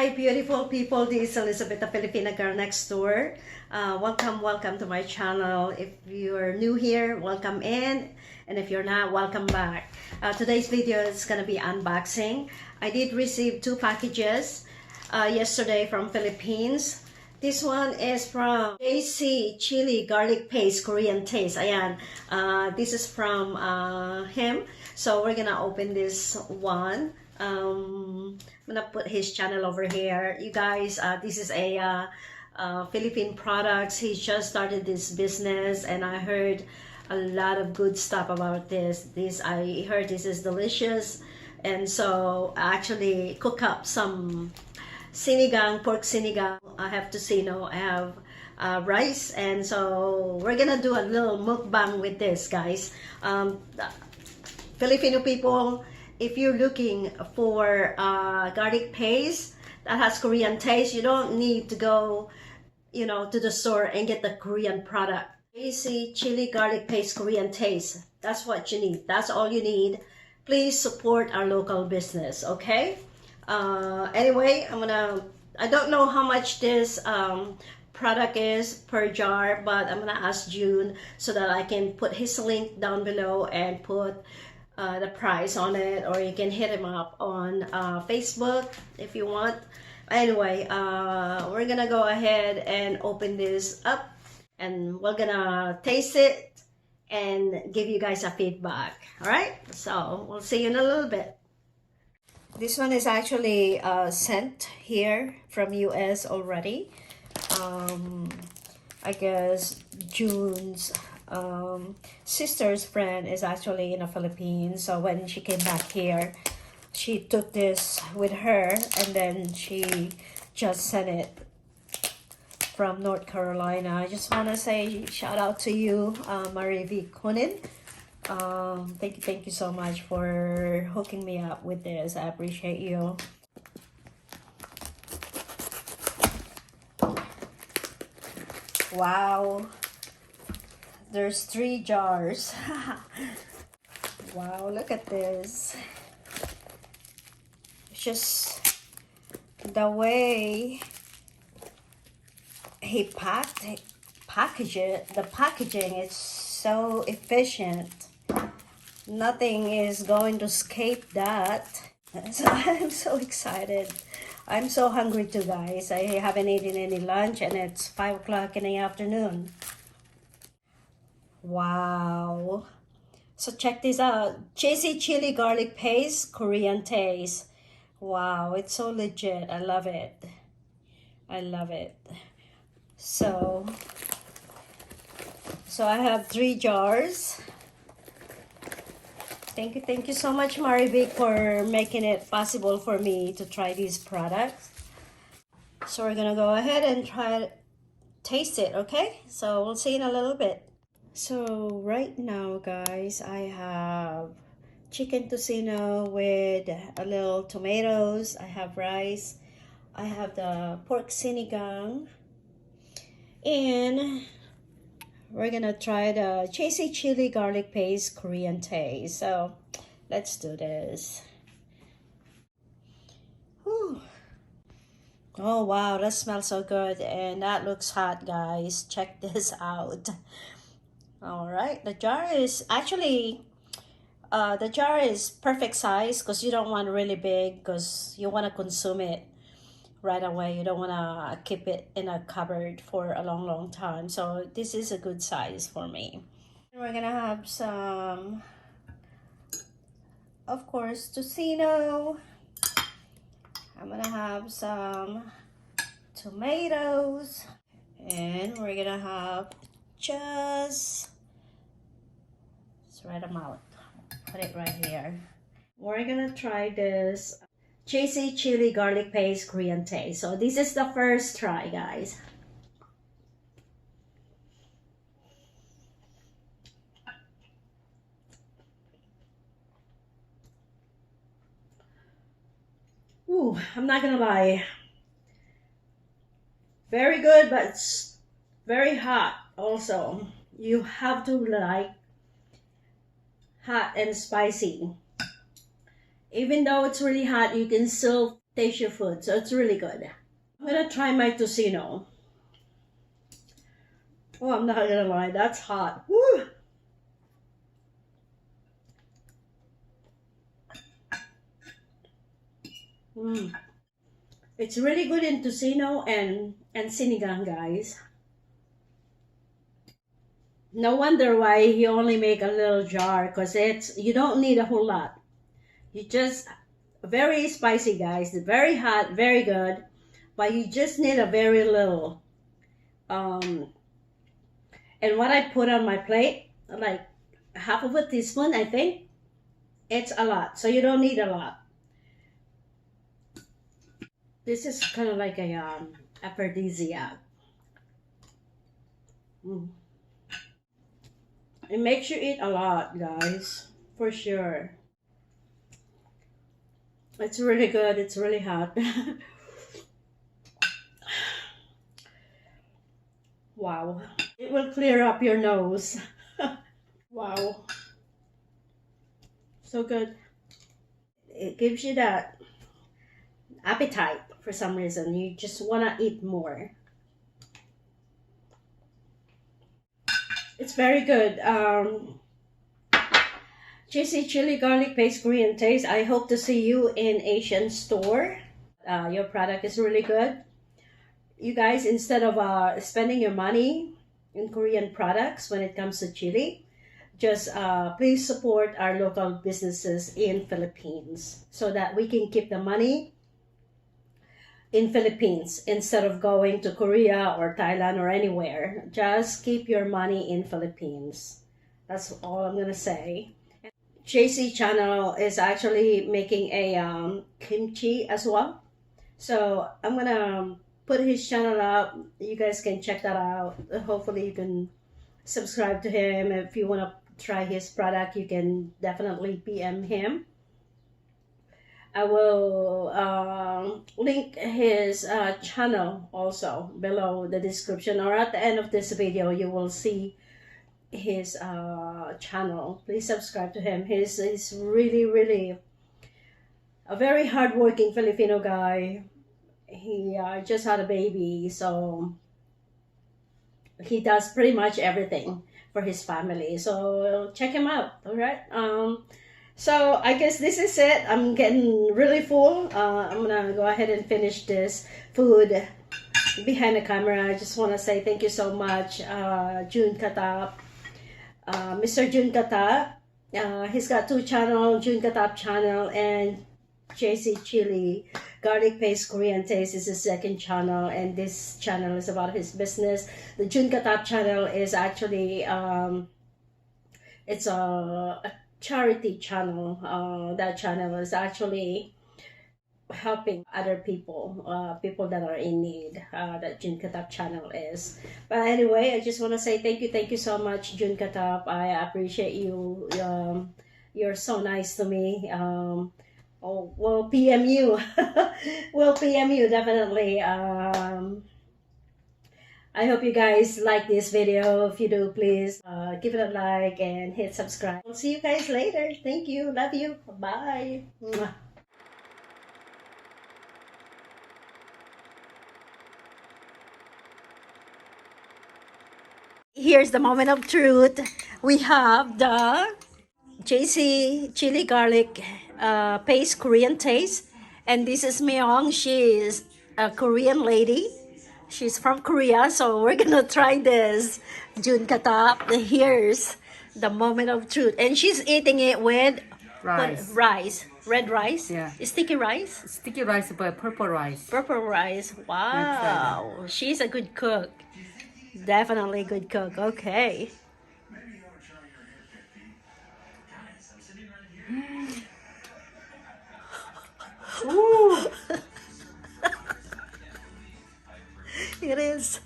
Hi beautiful people, this is Elizabeth, the Filipina girl next door. Welcome to my channel. If you're new here, welcome in, and if you're not, welcome back. Today's video is gonna be unboxing. I did receive two packages yesterday from Philippines. This one is from CHILLI Garlic Paste Korean Taste. Ayan, this is from him. So we're gonna open this one. I'm gonna put his channel over here. You guys, this is a Philippine products. He just started this business, and I heard a lot of good stuff about this. I heard this is delicious, and so I actually cook up some sinigang, pork sinigang. I have to say no. I have rice, and so we're gonna do a little mukbang with this, guys. Filipino people, if you're looking for garlic paste that has Korean taste, you don't need to go, to the store and get the Korean product. CHILLI Garlic Paste Korean Taste. That's what you need. That's all you need. Please support our local business, okay? Anyway, I don't know how much this product is per jar, but I'm gonna ask June so that I can put his link down below and put the price on it, or you can hit him up on Facebook if you want. Anyway, we're gonna go ahead and open this up, and we're gonna taste it and give you guys a feedback. All right, so we'll see you in a little bit. This one is actually sent here from US already. I guess June's sister's friend is actually in the Philippines, so when she came back here, she took this with her, and then she just sent it from North Carolina. I just want to say shout out to you, Marie V. Kunin. Thank you so much for hooking me up with this. I appreciate you. Wow, there's 3 jars. Wow, look at this. It's just the way he packaged it. The packaging is so efficient. Nothing is going to escape that. So I'm so excited. I'm so hungry too, guys. I haven't eaten any lunch, and it's 5 o'clock in the afternoon. Wow. So check this out. CHILLI Garlic Paste Korean Taste. Wow, it's so legit. I love it. I love it. So I have 3 jars. Thank you so much, Maribik, for making it possible for me to try these products. So we're gonna go ahead and try to taste it, okay? So we'll see in a little bit. So right now, guys, I have chicken tocino with a little tomatoes. I have rice. I have the pork sinigang, and we're gonna try the CHILLI Garlic Paste Korean Taste. So let's do this. Whew. Oh wow, that smells so good, and that looks hot, guys. Check this out. All right, the jar is actually perfect size, because you don't want really big, because you want to consume it right away. You don't want to keep it in a cupboard for a long time. So this is a good size for me. We're gonna have some, of course, tocino. I'm gonna have some tomatoes, and we're gonna have just spread them out. Put it right here. We're gonna try this CHILLI Garlic Paste Korean Taste. So this is the first try, guys. Ooh, I'm not gonna lie. Very good, but it's very hot also. You have to like hot and spicy. Even though it's really hot, you can still taste your food. So it's really good. I'm gonna try my tocino. Oh, I'm not gonna lie, that's hot. Woo! It's really good in tocino and sinigang, guys. No wonder why he only make a little jar, because you don't need a whole lot. You just very spicy, guys, very hot, very good, but you just need a very little. And what I put on my plate, like half of a teaspoon, I think. It's a lot, so you don't need a lot. This is kind of like a aphrodisiac. It makes you eat a lot, guys, for sure. It's really good. It's really hot. Wow. It will clear up your nose. Wow. So good. It gives you that appetite for some reason. You just want to eat more. It's very good. JC Chili Garlic Paste Korean Taste. I hope to see you in Asian store. Your product is really good. You guys, instead of spending your money in Korean products when it comes to chili, just please support our local businesses in Philippines so that we can keep the money in Philippines instead of going to Korea or Thailand or anywhere. Just keep your money in Philippines. That's all I'm gonna say. JC channel is actually making a kimchi as well, so I'm gonna put his channel up. You guys can check that out. Hopefully you can subscribe to him. If you want to try his product, you can definitely PM him. I will link his channel also below the description, or at the end of this video you will see his channel. Please subscribe to him. He's really a very hardworking Filipino guy. He just had a baby, so he does pretty much everything for his family. So check him out. All right. So I guess this is it. I'm getting really full. I'm gonna go ahead and finish this food behind the camera. I just want to say thank you so much, June Katap, Mr. June Katap. He's got two channels, June Katap channel and JC Chili Garlic Paste Korean Taste is his second channel, and this channel is about his business. The June Katap channel is actually it's a charity channel. That channel is actually helping other people, people that are in need. That June Katap channel is. But anyway, I just want to say thank you so much, June Katap. I appreciate you. You're so nice to me. Oh, we'll PM you. We'll PM you definitely. I hope you guys like this video. If you do, please give it a like and hit subscribe. We'll see you guys later. Thank you. Love you. Bye. Mwah. Here's the moment of truth. We have the JC Chili Garlic Paste Korean Taste, and this is Myung. She is a Korean lady. She's from Korea, so we're gonna try this. June Katap. Here's the moment of truth, and she's eating it with rice, red rice. Yeah, sticky rice. Sticky rice, but purple rice. Purple rice. Wow, she's a good cook. Definitely good cook. Okay. Ooh, It is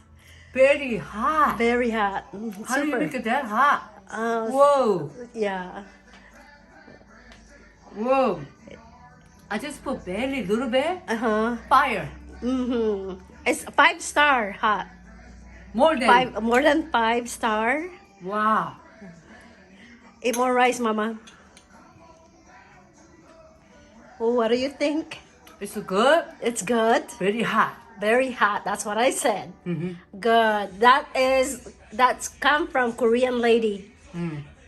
very hot. very hot. How do you Super. make it that hot? Whoa, Yeah. whoa. I just put very little bit fire. It's 5-star hot. More than More than 5-star. wow. Eat more rice, Mama. Oh, what do you think? It's good. It's good. Very hot. Very hot. That's what I said. Mm-hmm. Good. That's come from Korean lady.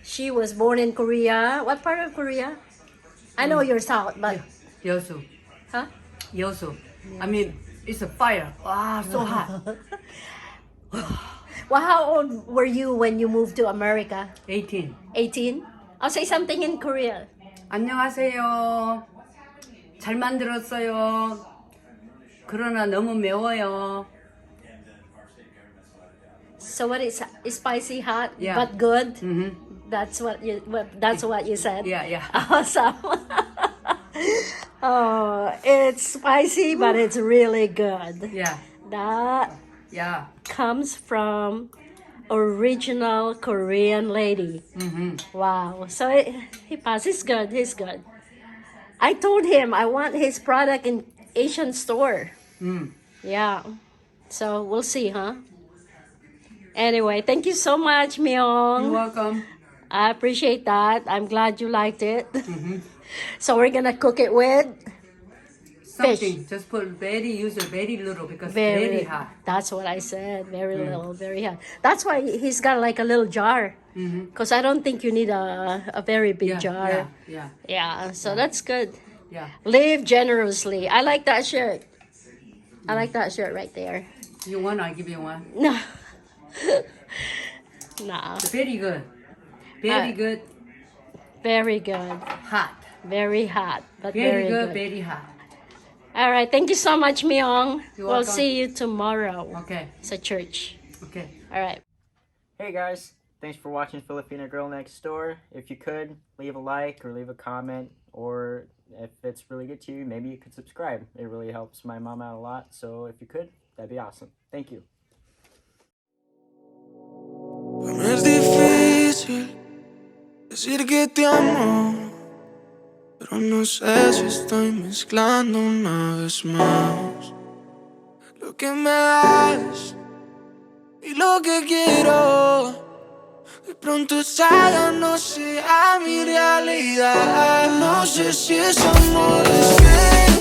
She was born in Korea. What part of Korea? I know you're south, but Yosu. huh? Yosu. I mean, it's a fire. Ah, so hot. Well, how old were you when you moved to America? 18. 18? I'll say something in Korean. 안녕하세요. 잘 만들었어요. 그러나 너무 매워요. So what is spicy, hot, Yeah. but good? Mm-hmm. That's what you said. Yeah. Awesome. Oh, it's spicy, but it's really good. Yeah. That Yeah. comes from original Korean lady. Mm-hmm. Wow. So he passed. He's good. He's good. I told him I want his product in Asian store. Yeah. So we'll see, huh? Anyway, thank you so much, Myung. You're welcome. I appreciate that. I'm glad you liked it. So we're gonna cook it with Something. Just put use a very little because very hot. That's what I said. Very little, very hot. That's why he's got like a little jar. Because I don't think you need a very big jar. Yeah. So that's good. Yeah. Live generously. I like that shirt. I like that shirt right there. You want? I give you one. No. Nah. Very good. Very good. Very good. Hot. Very hot. But Very very good. good. Very hot. All right. Thank you so much, Myung. You're We'll welcome. see you tomorrow. Okay. It's a church. Okay. All right. Hey guys, thanks for watching Filipina Girl Next Door. If you could, leave a like or leave a comment, or if it's really good to you, maybe you could subscribe. It really helps my mom out a lot, so if you could, that'd be awesome. Thank you. Me es difícil decir que te amo, pero no sé si estoy mezclando una vez más lo que me das y lo que quiero. De pronto esa no sea mi realidad. No sé si es amor, es que